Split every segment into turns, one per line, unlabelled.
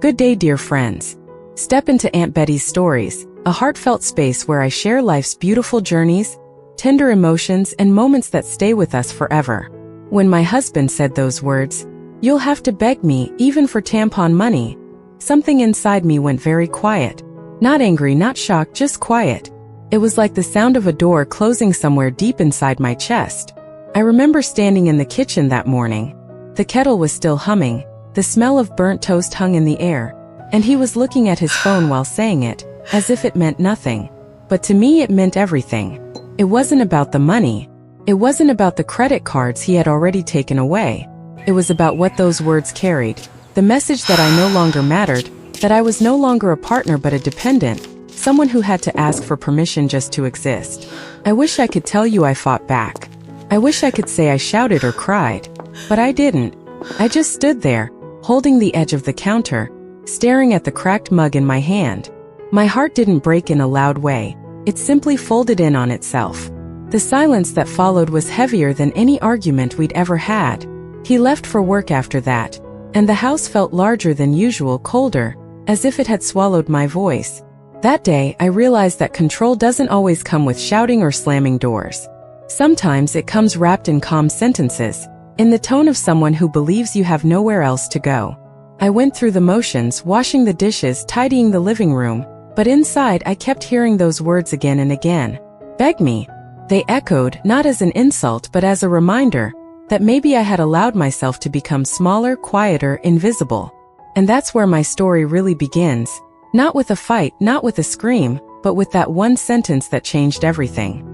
Good day, dear friends. Step into Aunt Betty's Stories, a heartfelt space where I share life's beautiful journeys, tender emotions, and moments that stay with us forever. When my husband said those words, "You'll have to beg me, even for tampon money," something inside me went very quiet. Not angry, not shocked, just quiet. It was like the sound of a door closing somewhere deep inside my chest. I remember standing in the kitchen that morning. The kettle was still humming, the smell of burnt toast hung in the air, and he was looking at his phone while saying it, as if it meant nothing. But to me it meant everything. It wasn't about the money. It wasn't about the credit cards he had already taken away. It was about what those words carried. The message that I no longer mattered, that I was no longer a partner but a dependent, someone who had to ask for permission just to exist. I wish I could tell you I fought back. I wish I could say I shouted or cried. But I didn't. I just stood there, holding the edge of the counter, staring at the cracked mug in my hand. My heart didn't break in a loud way. It simply folded in on itself. The silence that followed was heavier than any argument we'd ever had. He left for work after that, and the house felt larger than usual, colder, as if it had swallowed my voice. That day, I realized that control doesn't always come with shouting or slamming doors. Sometimes it comes wrapped in calm sentences, in the tone of someone who believes you have nowhere else to go. I went through the motions, washing the dishes, tidying the living room, but inside I kept hearing those words again and again. Beg me. They echoed, not as an insult but as a reminder that maybe I had allowed myself to become smaller, quieter, invisible. And that's where my story really begins. Not with a fight, not with a scream, but with that one sentence that changed everything.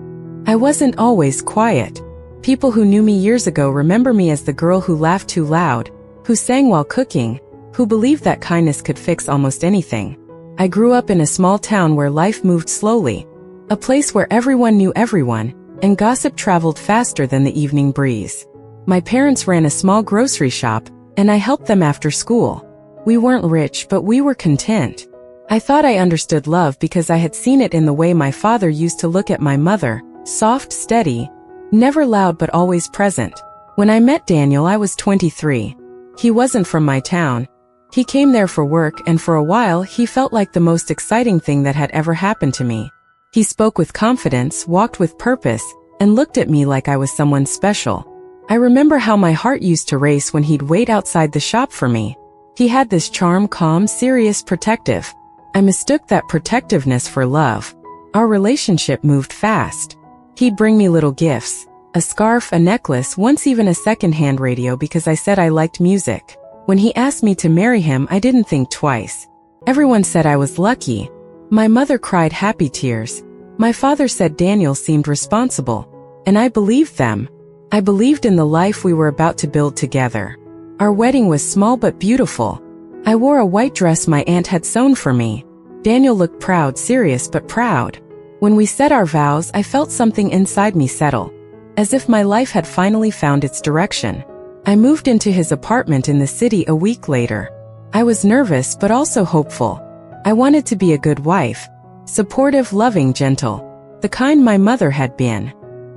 I wasn't always quiet. People who knew me years ago remember me as the girl who laughed too loud, who sang while cooking, who believed that kindness could fix almost anything. I grew up in a small town where life moved slowly, a place where everyone knew everyone, and gossip traveled faster than the evening breeze. My parents ran a small grocery shop, and I helped them after school. We weren't rich, but we were content. I thought I understood love because I had seen it in the way my father used to look at my mother, soft, steady, never loud but always present. When I met Daniel, I was 23. He wasn't from my town. He came there for work, and for a while he felt like the most exciting thing that had ever happened to me. He spoke with confidence, walked with purpose, and looked at me like I was someone special. I remember how my heart used to race when he'd wait outside the shop for me. He had this charm, calm, serious, protective. I mistook that protectiveness for love. Our relationship moved fast. He'd bring me little gifts, a scarf, a necklace, once even a second-hand radio because I said I liked music. When he asked me to marry him, I didn't think twice. Everyone said I was lucky. My mother cried happy tears. My father said Daniel seemed responsible. And I believed them. I believed in the life we were about to build together. Our wedding was small but beautiful. I wore a white dress my aunt had sewn for me. Daniel looked proud, serious but proud. When we said our vows, I felt something inside me settle, as if my life had finally found its direction. I moved into his apartment in the city a week later. I was nervous but also hopeful. I wanted to be a good wife, supportive, loving, gentle, the kind my mother had been.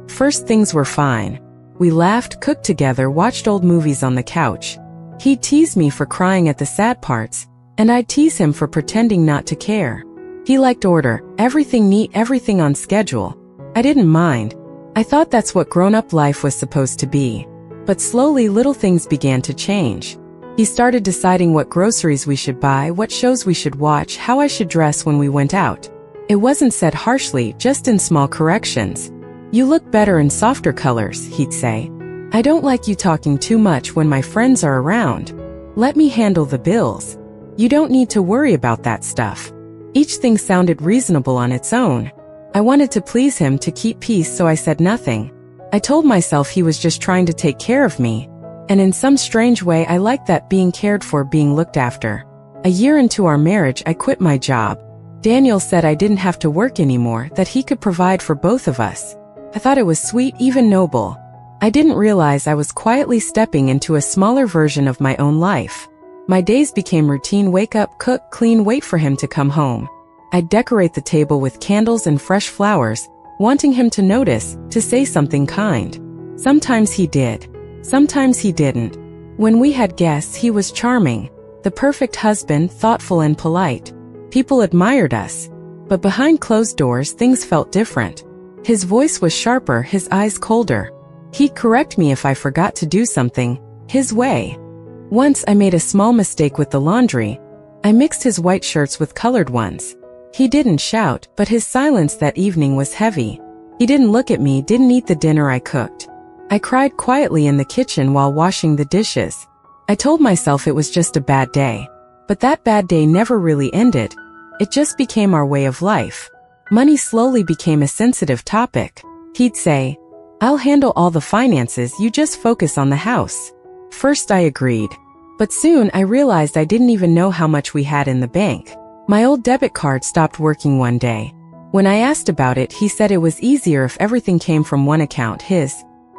First, things were fine. We laughed, cooked together, watched old movies on the couch. He'd tease me for crying at the sad parts, and I'd tease him for pretending not to care. He liked order, everything neat, everything on schedule. I didn't mind. I thought that's what grown-up life was supposed to be. But slowly little things began to change. He started deciding what groceries we should buy, what shows we should watch, how I should dress when we went out. It wasn't said harshly, just in small corrections. "You look better in softer colors," he'd say. "I don't like you talking too much when my friends are around. Let me handle the bills. You don't need to worry about that stuff." Each thing sounded reasonable on its own. I wanted to please him, to keep peace, so I said nothing. I told myself he was just trying to take care of me. And in some strange way I liked that, being cared for, being looked after. A year into our marriage, I quit my job. Daniel said I didn't have to work anymore, that he could provide for both of us. I thought it was sweet, even noble. I didn't realize I was quietly stepping into a smaller version of my own life. My days became routine: wake up, cook, clean, wait for him to come home. I'd decorate the table with candles and fresh flowers, wanting him to notice, to say something kind. Sometimes he did. Sometimes he didn't. When we had guests, he was charming. The The perfect husband, thoughtful and polite. People admired us. But behind closed doors, things felt different. His voice was sharper, his eyes colder. He'd correct me if I forgot to do something, his way. Once I made a small mistake with the laundry. I mixed his white shirts with colored ones. He didn't shout, but his silence that evening was heavy. He didn't look at me, didn't eat the dinner I cooked. I cried quietly in the kitchen while washing the dishes. I told myself it was just a bad day. But that bad day never really ended. It just became our way of life. Money slowly became a sensitive topic. He'd say, "I'll handle all the finances, you just focus on the house." First I agreed. But soon I realized I didn't even know how much we had in the bank. My old debit card stopped working one day. When I asked about it, he said it was easier if everything came from one account, his.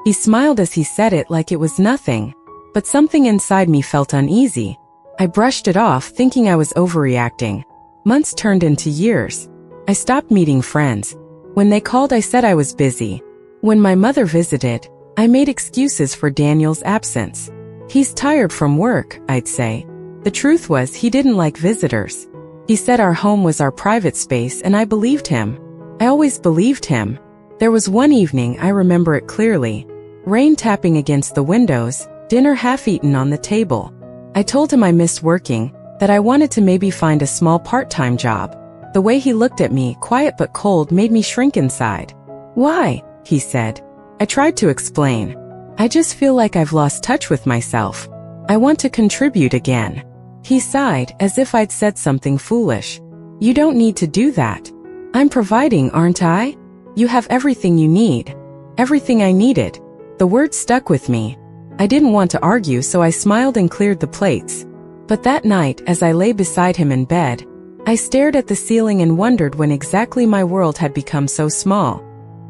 He smiled as he said it like it was nothing. But something inside me felt uneasy. I brushed it off, thinking I was overreacting. Months turned into years. I stopped meeting friends. When they called, I said I was busy. When my mother visited, I made excuses for Daniel's absence. "He's tired from work," I'd say. The truth was, he didn't like visitors. He said our home was our private space, and I believed him. I always believed him. There was one evening, I remember it clearly. Rain tapping against the windows, dinner half-eaten on the table. I told him I missed working, that I wanted to maybe find a small part-time job. The way he looked at me, quiet but cold, made me shrink inside. "Why?" he said. I tried to explain. "I just feel like I've lost touch with myself. I want to contribute again." He sighed, as if I'd said something foolish. "You don't need to do that. I'm providing, aren't I? You have everything you need." Everything I needed. The word stuck with me. I didn't want to argue, so I smiled and cleared the plates. But that night, as I lay beside him in bed, I stared at the ceiling and wondered when exactly my world had become so small.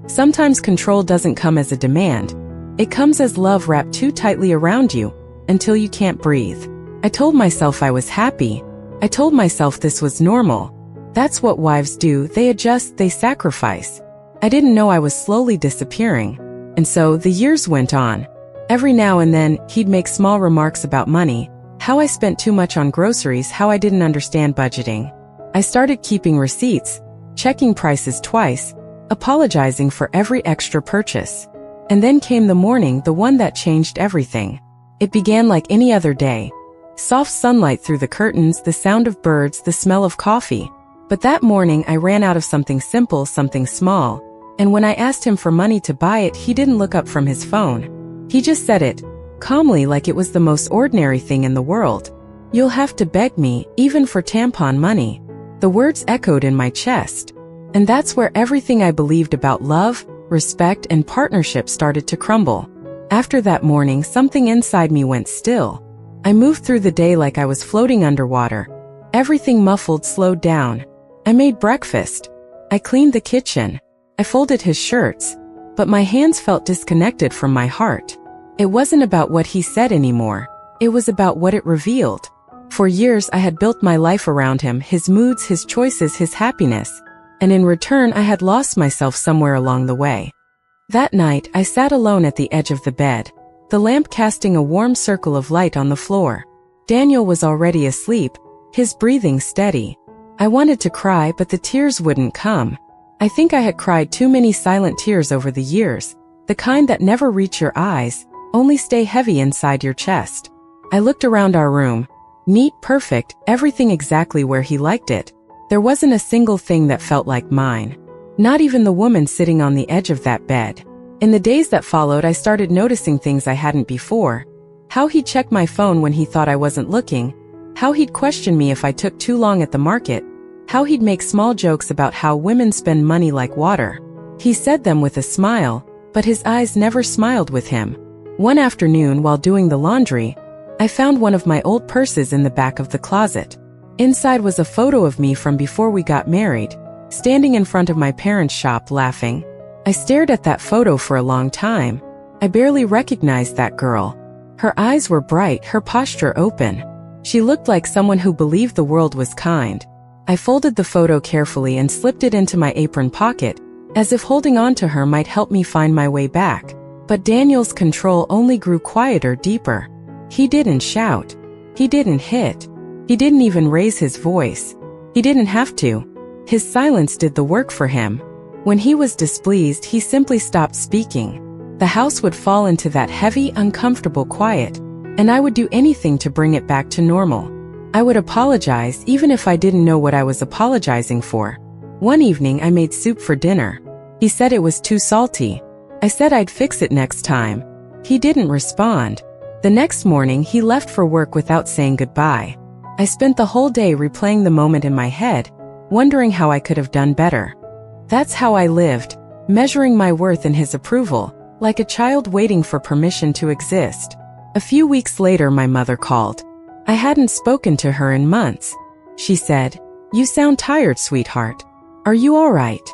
Sometimes control doesn't come as a demand. It comes as love wrapped too tightly around you, until you can't breathe. I told myself I was happy. I told myself this was normal. That's what wives do, they adjust, they sacrifice. I didn't know I was slowly disappearing. And so the years went on. Every now and then, he'd make small remarks about money, how I spent too much on groceries, how I didn't understand budgeting. I started keeping receipts, checking prices twice, apologizing for every extra purchase. And then came the morning, the one that changed everything. It began like any other day. Soft sunlight through the curtains, the sound of birds, the smell of coffee. But that morning I ran out of something simple, something small. And when I asked him for money to buy it, he didn't look up from his phone. He just said it, calmly, like it was the most ordinary thing in the world. "You'll have to beg me, even for tampon money." The words echoed in my chest. And that's where everything I believed about love, respect, and partnership started to crumble. After that morning, something inside me went still. I moved through the day like I was floating underwater. Everything muffled, slowed down. I made breakfast. I cleaned the kitchen. I folded his shirts. But my hands felt disconnected from my heart. It wasn't about what he said anymore. It was about what it revealed. For years I had built my life around him, his moods, his choices, his happiness. And in return I had lost myself somewhere along the way. That night I sat alone at the edge of the bed, the lamp casting a warm circle of light on the floor. Daniel was already asleep, his breathing steady. I wanted to cry, but the tears wouldn't come. I think I had cried too many silent tears over the years, the kind that never reach your eyes, only stay heavy inside your chest. I looked around our room. Neat, perfect, everything exactly where he liked it. There wasn't a single thing that felt like mine. Not even the woman sitting on the edge of that bed. In the days that followed, I started noticing things I hadn't before. How he'd check my phone when he thought I wasn't looking. How he'd question me if I took too long at the market. How he'd make small jokes about how women spend money like water. He said them with a smile, but his eyes never smiled with him. One afternoon, while doing the laundry, I found one of my old purses in the back of the closet. Inside was a photo of me from before we got married, standing in front of my parents' shop laughing. I stared at that photo for a long time. I barely recognized that girl. Her eyes were bright, her posture open. She looked like someone who believed the world was kind. I folded the photo carefully and slipped it into my apron pocket, as if holding on to her might help me find my way back. But Daniel's control only grew quieter, deeper. He didn't shout. He didn't hit. He didn't even raise his voice. He didn't have to. His silence did the work for him. When he was displeased, he simply stopped speaking. The house would fall into that heavy, uncomfortable quiet, and I would do anything to bring it back to normal. I would apologize even if I didn't know what I was apologizing for. One evening I made soup for dinner. He said it was too salty. I said I'd fix it next time. He didn't respond. The next morning he left for work without saying goodbye. I spent the whole day replaying the moment in my head, wondering how I could have done better. That's how I lived, measuring my worth in his approval, like a child waiting for permission to exist. A few weeks later my mother called. I hadn't spoken to her in months. She said, "You sound tired, sweetheart. Are you all right?"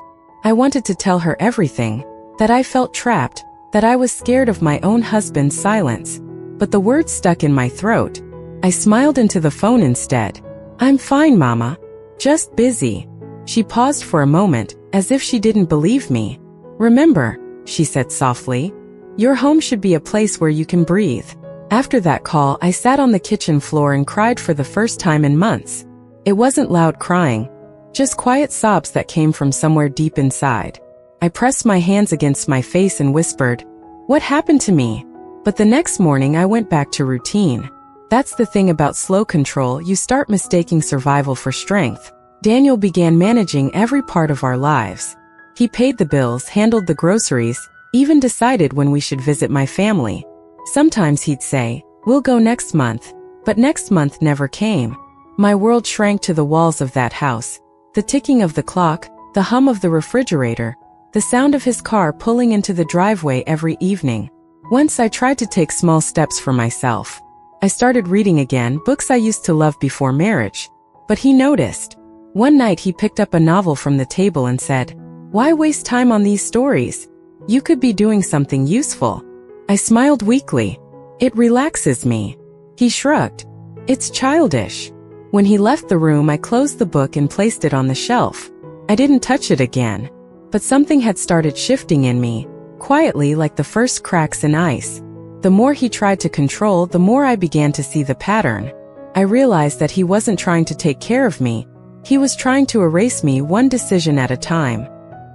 I wanted to tell her everything, that I felt trapped, that I was scared of my own husband's silence. But the words stuck in my throat. I smiled into the phone instead. "I'm fine, Mama. Just busy." She paused for a moment, as if she didn't believe me. "Remember," she said softly, "your home should be a place where you can breathe." After that call, I sat on the kitchen floor and cried for the first time in months. It wasn't loud crying, just quiet sobs that came from somewhere deep inside. I pressed my hands against my face and whispered, "What happened to me?" But the next morning I went back to routine. That's the thing about slow control, you start mistaking survival for strength. Daniel began managing every part of our lives. He paid the bills, handled the groceries, even decided when we should visit my family. Sometimes he'd say, "We'll go next month," but next month never came. My world shrank to the walls of that house. The ticking of the clock, the hum of the refrigerator, the sound of his car pulling into the driveway every evening. Once I tried to take small steps for myself. I started reading again, books I used to love before marriage. But he noticed. One night he picked up a novel from the table and said, "Why waste time on these stories? You could be doing something useful." I smiled weakly. "It relaxes me." He shrugged. "It's childish." When he left the room, I closed the book and placed it on the shelf. I didn't touch it again. But something had started shifting in me, quietly like the first cracks in ice. The more he tried to control, the more I began to see the pattern. I realized that he wasn't trying to take care of me. He was trying to erase me one decision at a time.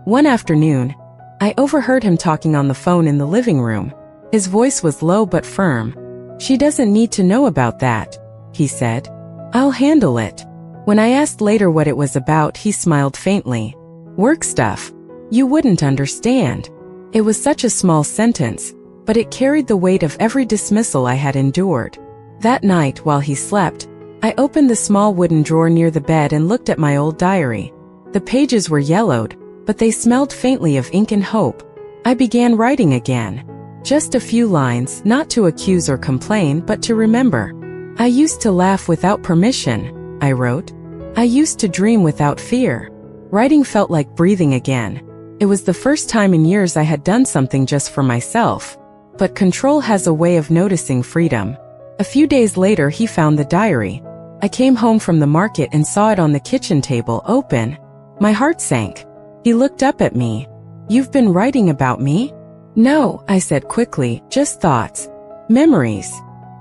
One afternoon, I overheard him talking on the phone in the living room. His voice was low but firm. "She doesn't need to know about that," he said. "I'll handle it." When I asked later what it was about, he smiled faintly. "Work stuff. You wouldn't understand." It was such a small sentence, but it carried the weight of every dismissal I had endured. That night, while he slept, I opened the small wooden drawer near the bed and looked at my old diary. The pages were yellowed, but they smelled faintly of ink and hope. I began writing again. Just a few lines, not to accuse or complain, but to remember. "I used to laugh without permission," I wrote. "I used to dream without fear." Writing felt like breathing again. It was the first time in years I had done something just for myself. But control has a way of noticing freedom. A few days later, he found the diary. I came home from the market and saw it on the kitchen table, open. My heart sank. He looked up at me. "You've been writing about me?" "No," I said quickly, "just thoughts. Memories."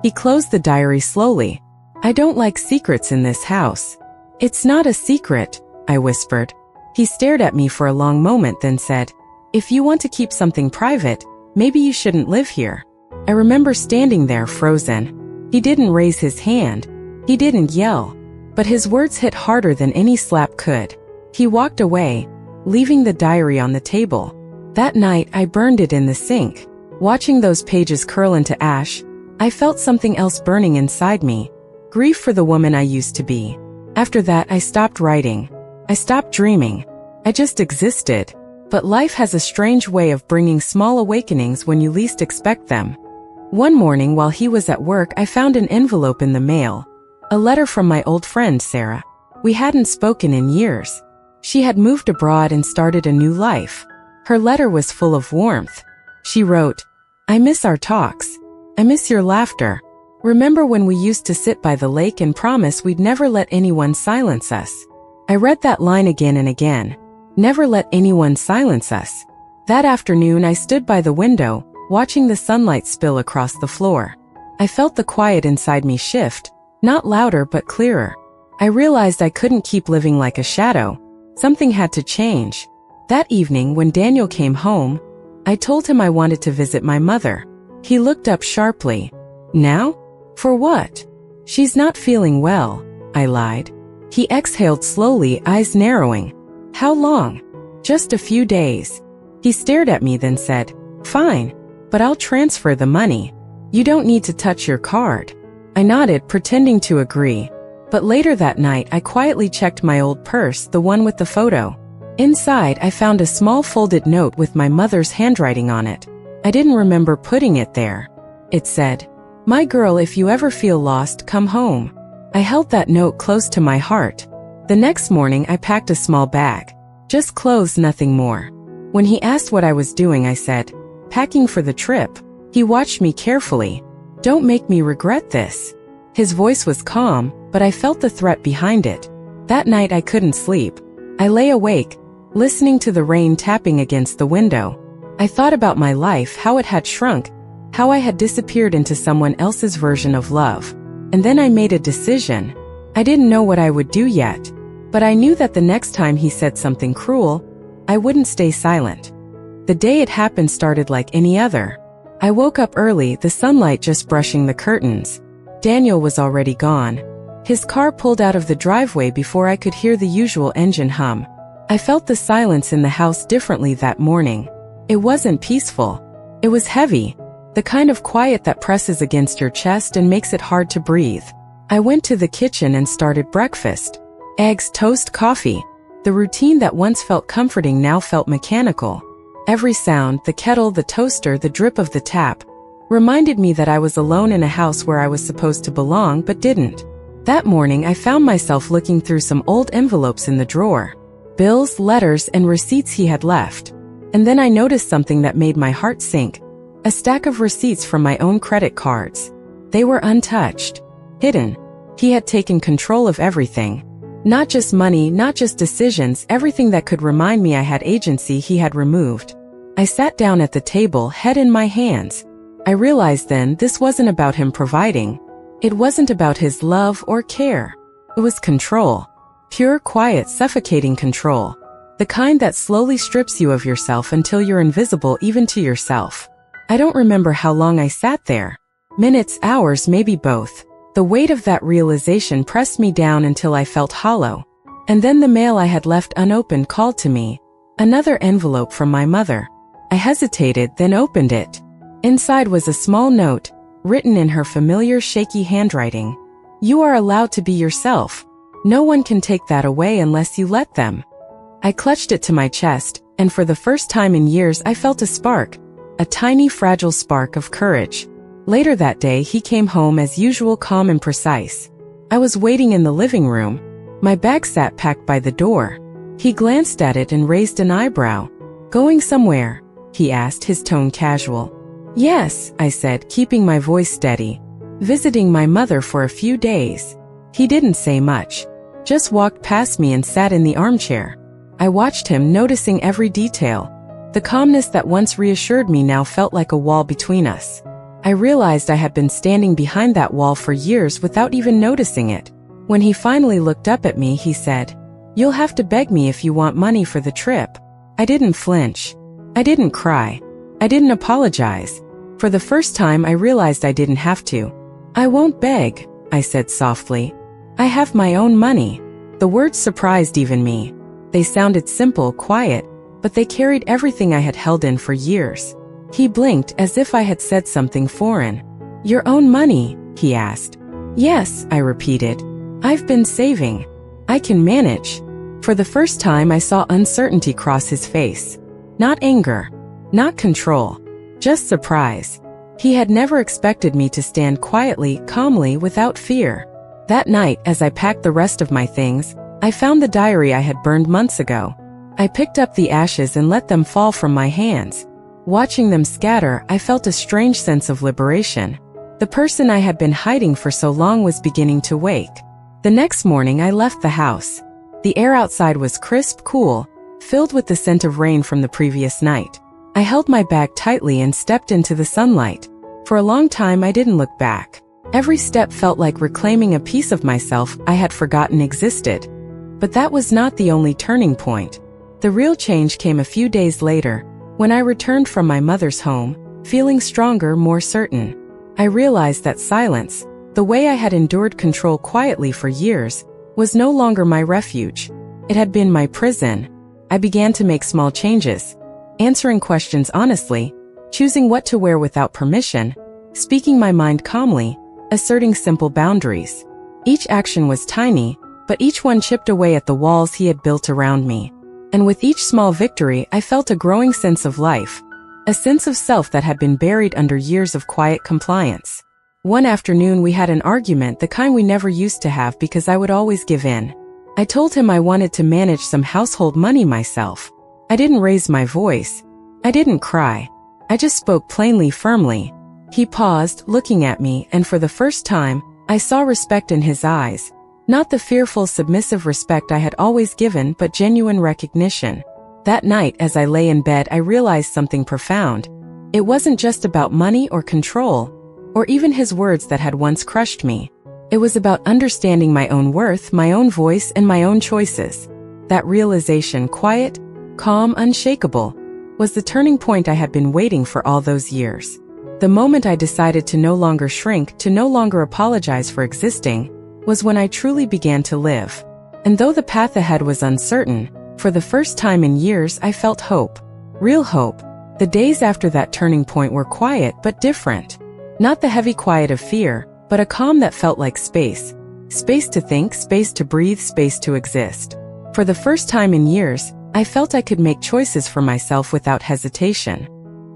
He closed the diary slowly. "I don't like secrets in this house." "It's not a secret," I whispered. He stared at me for a long moment, then said, "If you want to keep something private, maybe you shouldn't live here." I remember standing there frozen. He didn't raise his hand. He didn't yell. But his words hit harder than any slap could. He walked away, leaving the diary on the table. That night, I burned it in the sink. Watching those pages curl into ash, I felt something else burning inside me. Grief for the woman I used to be. After that, I stopped writing. I stopped dreaming. I just existed. But life has a strange way of bringing small awakenings when you least expect them. One morning while he was at work, I found an envelope in the mail. A letter from my old friend, Sarah. We hadn't spoken in years. She had moved abroad and started a new life. Her letter was full of warmth. She wrote, "I miss our talks. I miss your laughter. Remember when we used to sit by the lake and promise we'd never let anyone silence us?" I read that line again and again. Never let anyone silence us. That afternoon, I stood by the window, watching the sunlight spill across the floor. I felt the quiet inside me shift, Not louder but clearer. I realized I couldn't keep living like a shadow. Something had to change. That evening, when Daniel came home, I told him I wanted to visit my mother. He looked up sharply. Now? For what? She's not feeling well, I lied. He exhaled slowly, eyes narrowing. How long? Just a few days. He stared at me, then said, Fine, but I'll transfer the money. You don't need to touch your card. I nodded, pretending to agree. But later that night, I quietly checked my old purse, the one with the photo. Inside, I found a small folded note with my mother's handwriting on it. I didn't remember putting it there. It said, My girl, if you ever feel lost, come home. I held that note close to my heart. The next morning, I packed a small bag. Just clothes, nothing more. When he asked what I was doing, I said, Packing for the trip. He watched me carefully. Don't make me regret this. His voice was calm, but I felt the threat behind it. That night I couldn't sleep. I lay awake, listening to the rain tapping against the window. I thought about my life, how it had shrunk, how I had disappeared into someone else's version of love. And then I made a decision. I didn't know what I would do yet, but I knew that the next time he said something cruel, I wouldn't stay silent. The day it happened started like any other. I woke up early, the sunlight just brushing the curtains. Daniel was already gone. His car pulled out of the driveway before I could hear the usual engine hum. I felt the silence in the house differently that morning. It wasn't peaceful. It was heavy, the kind of quiet that presses against your chest and makes it hard to breathe. I went to the kitchen and started breakfast. Eggs, toast, coffee. The routine that once felt comforting now felt mechanical. Every sound, the kettle, the toaster, the drip of the tap, reminded me that I was alone in a house where I was supposed to belong but didn't. That morning I found myself looking through some old envelopes in the drawer. Bills, letters, and receipts he had left. And then I noticed something that made my heart sink. A stack of receipts from my own credit cards. They were untouched. Hidden. He had taken control of everything. Not just money, not just decisions, everything that could remind me I had agency he had removed. I sat down at the table, head in my hands. I realized then this wasn't about him providing. It wasn't about his love or care. It was control. Pure, quiet, suffocating control. The kind that slowly strips you of yourself until you're invisible even to yourself. I don't remember how long I sat there. Minutes, hours, maybe both. The weight of that realization pressed me down until I felt hollow. And then the mail I had left unopened called to me. Another envelope from my mother. I hesitated, then opened it. Inside was a small note, written in her familiar shaky handwriting. You are allowed to be yourself. No one can take that away unless you let them. I clutched it to my chest, and for the first time in years I felt a spark. A tiny, fragile spark of courage. Later that day he came home as usual, calm and precise. I was waiting in the living room. My bag sat packed by the door. He glanced at it and raised an eyebrow. Going somewhere? He asked, his tone casual. Yes, I said, keeping my voice steady. Visiting my mother for a few days. He didn't say much. Just walked past me and sat in the armchair. I watched him, noticing every detail. The calmness that once reassured me now felt like a wall between us. I realized I had been standing behind that wall for years without even noticing it. When he finally looked up at me, he said, You'll have to beg me if you want money for the trip. I didn't flinch. I didn't cry. I didn't apologize. For the first time, I realized I didn't have to. I won't beg, I said softly. I have my own money. The words surprised even me. They sounded simple, quiet, but they carried everything I had held in for years. He blinked as if I had said something foreign. Your own money? He asked. Yes, I repeated. I've been saving. I can manage. For the first time, I saw uncertainty cross his face. Not anger. Not control. Just surprise. He had never expected me to stand quietly, calmly, without fear. That night, as I packed the rest of my things, I found the diary I had burned months ago. I picked up the ashes and let them fall from my hands. Watching them scatter, I felt a strange sense of liberation. The person I had been hiding for so long was beginning to wake. The next morning, I left the house. The air outside was crisp, cool, filled with the scent of rain from the previous night. I held my bag tightly and stepped into the sunlight. For a long time, I didn't look back. Every step felt like reclaiming a piece of myself I had forgotten existed. But that was not the only turning point. The real change came a few days later, when I returned from my mother's home, feeling stronger, more certain. I realized that silence, the way I had endured control quietly for years, was no longer my refuge. It had been my prison. I began to make small changes, answering questions honestly, choosing what to wear without permission, speaking my mind calmly, asserting simple boundaries. Each action was tiny, but each one chipped away at the walls he had built around me. And with each small victory, I felt a growing sense of life, a sense of self that had been buried under years of quiet compliance. One afternoon we had an argument, the kind we never used to have because I would always give in. I told him I wanted to manage some household money myself. I didn't raise my voice. I didn't cry. I just spoke plainly, firmly. He paused, looking at me, and for the first time, I saw respect in his eyes. Not the fearful, submissive respect I had always given, but genuine recognition. That night, as I lay in bed, I realized something profound. It wasn't just about money or control, or even his words that had once crushed me. It was about understanding my own worth, my own voice, and my own choices. That realization, quiet, calm, unshakable, was the turning point I had been waiting for all those years. The moment I decided to no longer shrink, to no longer apologize for existing, was when I truly began to live. And though the path ahead was uncertain, for the first time in years I felt hope. Real hope. The days after that turning point were quiet but different. Not the heavy quiet of fear, but a calm that felt like space. Space to think, space to breathe, space to exist. For the first time in years, I felt I could make choices for myself without hesitation.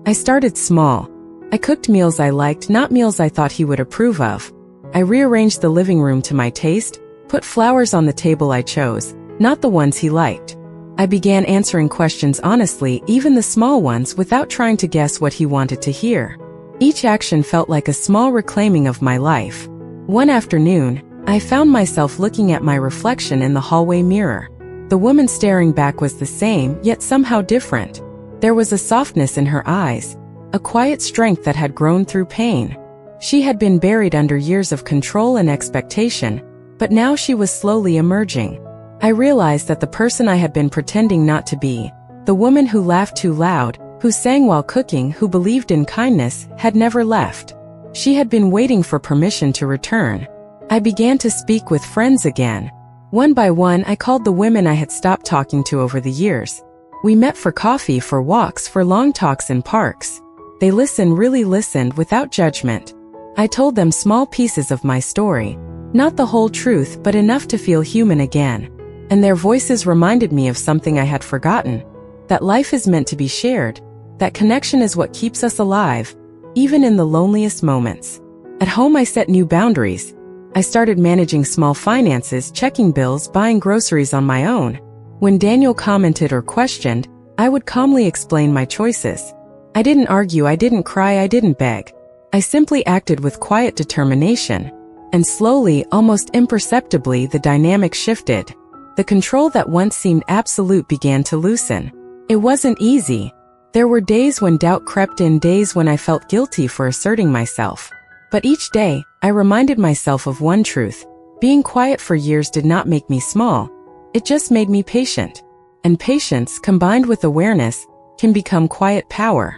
I started small. I cooked meals I liked, not meals I thought he would approve of. I rearranged the living room to my taste, put flowers on the table I chose, not the ones he liked. I began answering questions honestly, even the small ones, without trying to guess what he wanted to hear. Each action felt like a small reclaiming of my life. One afternoon, I found myself looking at my reflection in the hallway mirror. The woman staring back was the same, yet somehow different. There was a softness in her eyes, a quiet strength that had grown through pain. She had been buried under years of control and expectation, but now she was slowly emerging. I realized that the person I had been pretending not to be, the woman who laughed too loud, who sang while cooking, who believed in kindness, had never left. She had been waiting for permission to return. I began to speak with friends again. One by one, I called the women I had stopped talking to over the years. We met for coffee, for walks, for long talks in parks. They listened, really listened, without judgment. I told them small pieces of my story, not the whole truth, but enough to feel human again. And their voices reminded me of something I had forgotten, that life is meant to be shared, that connection is what keeps us alive, even in the loneliest moments. At home I set new boundaries. I started managing small finances, checking bills, buying groceries on my own. When Daniel commented or questioned, I would calmly explain my choices. I didn't argue, I didn't cry, I didn't beg. I simply acted with quiet determination. And slowly, almost imperceptibly, the dynamic shifted. The control that once seemed absolute began to loosen. It wasn't easy. There were days when doubt crept in, days when I felt guilty for asserting myself. But each day, I reminded myself of one truth. Being quiet for years did not make me small. It just made me patient. And patience, combined with awareness, can become quiet power.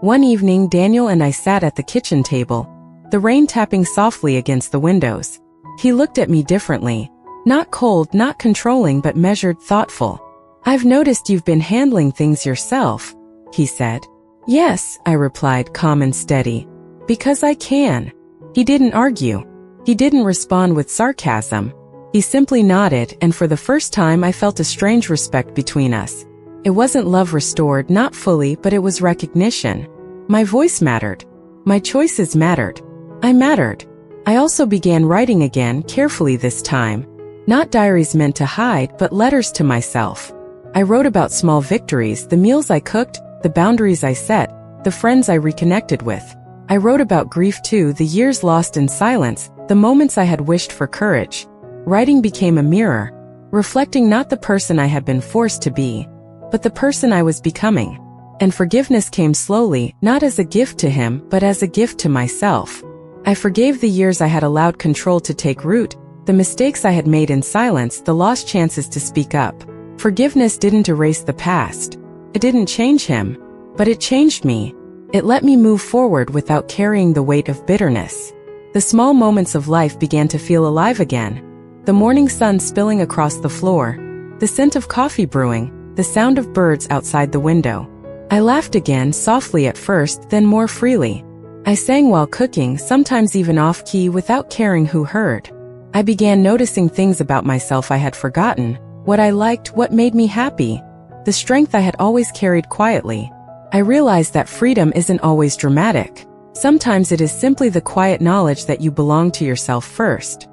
One evening, Daniel and I sat at the kitchen table, the rain tapping softly against the windows. He looked at me differently. Not cold, not controlling, but measured, thoughtful. "I've noticed you've been handling things yourself," he said. "Yes," I replied, calm and steady. "Because I can." He didn't argue. He didn't respond with sarcasm. He simply nodded, and for the first time I felt a strange respect between us. It wasn't love restored, not fully, but it was recognition. My voice mattered. My choices mattered. I mattered. I also began writing again, carefully this time. Not diaries meant to hide, but letters to myself. I wrote about small victories, the meals I cooked, the boundaries I set, the friends I reconnected with. I wrote about grief too, the years lost in silence, the moments I had wished for courage. Writing became a mirror, reflecting not the person I had been forced to be, but the person I was becoming. And forgiveness came slowly, not as a gift to him, but as a gift to myself. I forgave the years I had allowed control to take root, the mistakes I had made in silence, the lost chances to speak up. Forgiveness didn't erase the past. It didn't change him, but it changed me. It let me move forward without carrying the weight of bitterness. The small moments of life began to feel alive again. The morning sun spilling across the floor, the scent of coffee brewing, the sound of birds outside the window. I laughed again, softly at first, then more freely. I sang while cooking, sometimes even off-key, without caring who heard. I began noticing things about myself I had forgotten, what I liked, what made me happy, the strength I had always carried quietly. I realized that freedom isn't always dramatic. Sometimes it is simply the quiet knowledge that you belong to yourself first.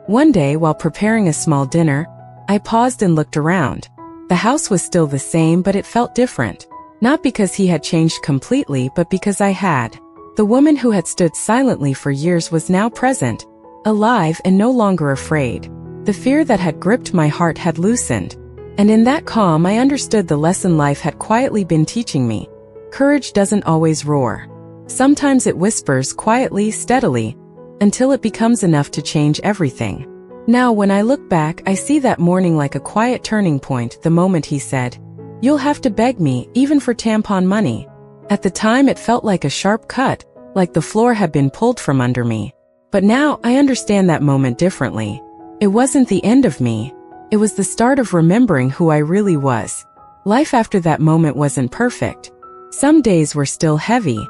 One day, while preparing a small dinner, I paused and looked around. The house was still the same, but it felt different. Not because he had changed completely, but because I had. The woman who had stood silently for years was now present, alive and no longer afraid. The fear that had gripped my heart had loosened. And in that calm I understood the lesson life had quietly been teaching me. Courage doesn't always roar. Sometimes it whispers quietly, steadily, until it becomes enough to change everything. Now when I look back, I see that morning like a quiet turning point, the moment he said, "You'll have to beg me, even for tampon money." At the time it felt like a sharp cut, like the floor had been pulled from under me. But now I understand that moment differently. It wasn't the end of me. It was the start of remembering who I really was. Life after that moment wasn't perfect. Some days were still heavy.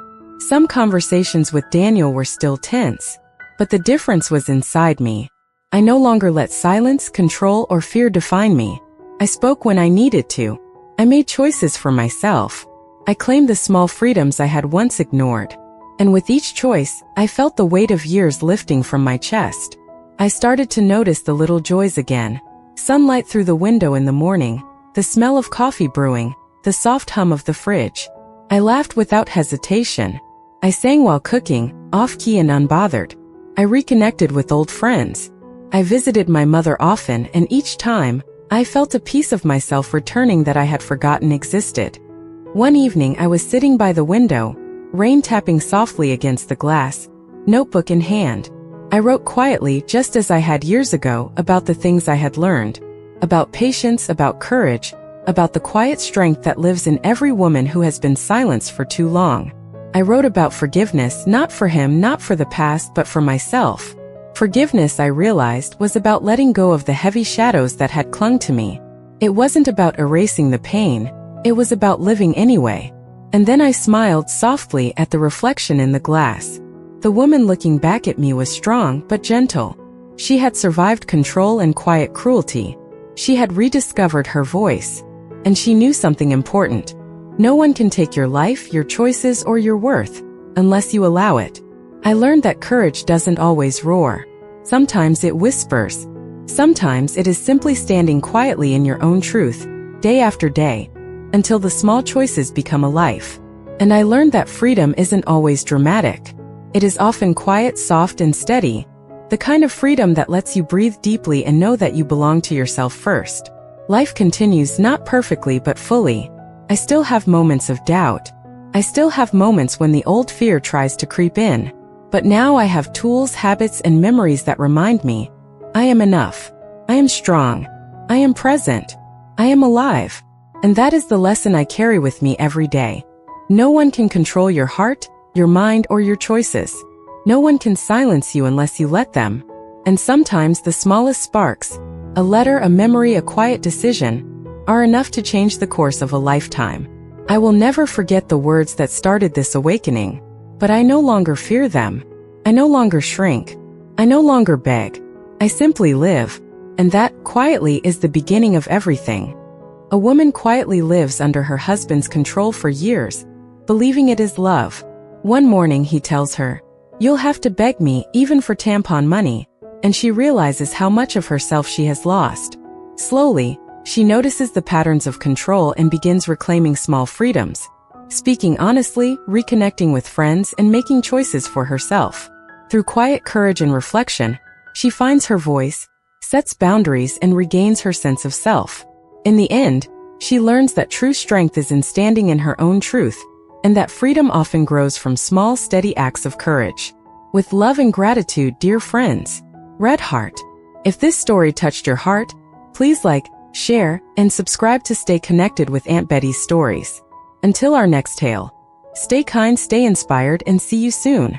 Some conversations with Daniel were still tense. But the difference was inside me. I no longer let silence, control, or fear define me. I spoke when I needed to. I made choices for myself. I claimed the small freedoms I had once ignored. And with each choice, I felt the weight of years lifting from my chest. I started to notice the little joys again. Sunlight through the window in the morning, the smell of coffee brewing, the soft hum of the fridge. I laughed without hesitation. I sang while cooking, off-key and unbothered. I reconnected with old friends. I visited my mother often, and each time, I felt a piece of myself returning that I had forgotten existed. One evening I was sitting by the window, rain tapping softly against the glass, notebook in hand. I wrote quietly, just as I had years ago, about the things I had learned. About patience, about courage, about the quiet strength that lives in every woman who has been silenced for too long. I wrote about forgiveness, not for him, not for the past, but for myself. Forgiveness, I realized, was about letting go of the heavy shadows that had clung to me. It wasn't about erasing the pain, it was about living anyway. And then I smiled softly at the reflection in the glass. The woman looking back at me was strong but gentle. She had survived control and quiet cruelty. She had rediscovered her voice. And she knew something important. No one can take your life, your choices, or your worth, unless you allow it. I learned that courage doesn't always roar. Sometimes it whispers. Sometimes it is simply standing quietly in your own truth, day after day, until the small choices become a life. And I learned that freedom isn't always dramatic. It is often quiet, soft, and steady. The kind of freedom that lets you breathe deeply and know that you belong to yourself first. Life continues, not perfectly but fully. I still have moments of doubt. I still have moments when the old fear tries to creep in. But now I have tools, habits, and memories that remind me, I am enough. I am strong. I am present. I am alive. And that is the lesson I carry with me every day. No one can control your heart, your mind, or your choices. No one can silence you unless you let them. And sometimes the smallest sparks, a letter, a memory, a quiet decision, are enough to change the course of a lifetime. I will never forget the words that started this awakening. But I no longer fear them. I no longer shrink. I no longer beg. I simply live. And that, quietly, is the beginning of everything. A woman quietly lives under her husband's control for years, believing it is love. One morning he tells her, "You'll have to beg me, even for tampon money," and she realizes how much of herself she has lost. Slowly, she notices the patterns of control and begins reclaiming small freedoms, speaking honestly, reconnecting with friends, and making choices for herself. Through quiet courage and reflection, she finds her voice, sets boundaries, and regains her sense of self. In the end, she learns that true strength is in standing in her own truth, and that freedom often grows from small, steady acts of courage. With love and gratitude, dear friends. Red Heart. If this story touched your heart, please like, share, and subscribe to stay connected with Aunt Betty's stories. Until our next tale, stay kind, stay inspired, and see you soon.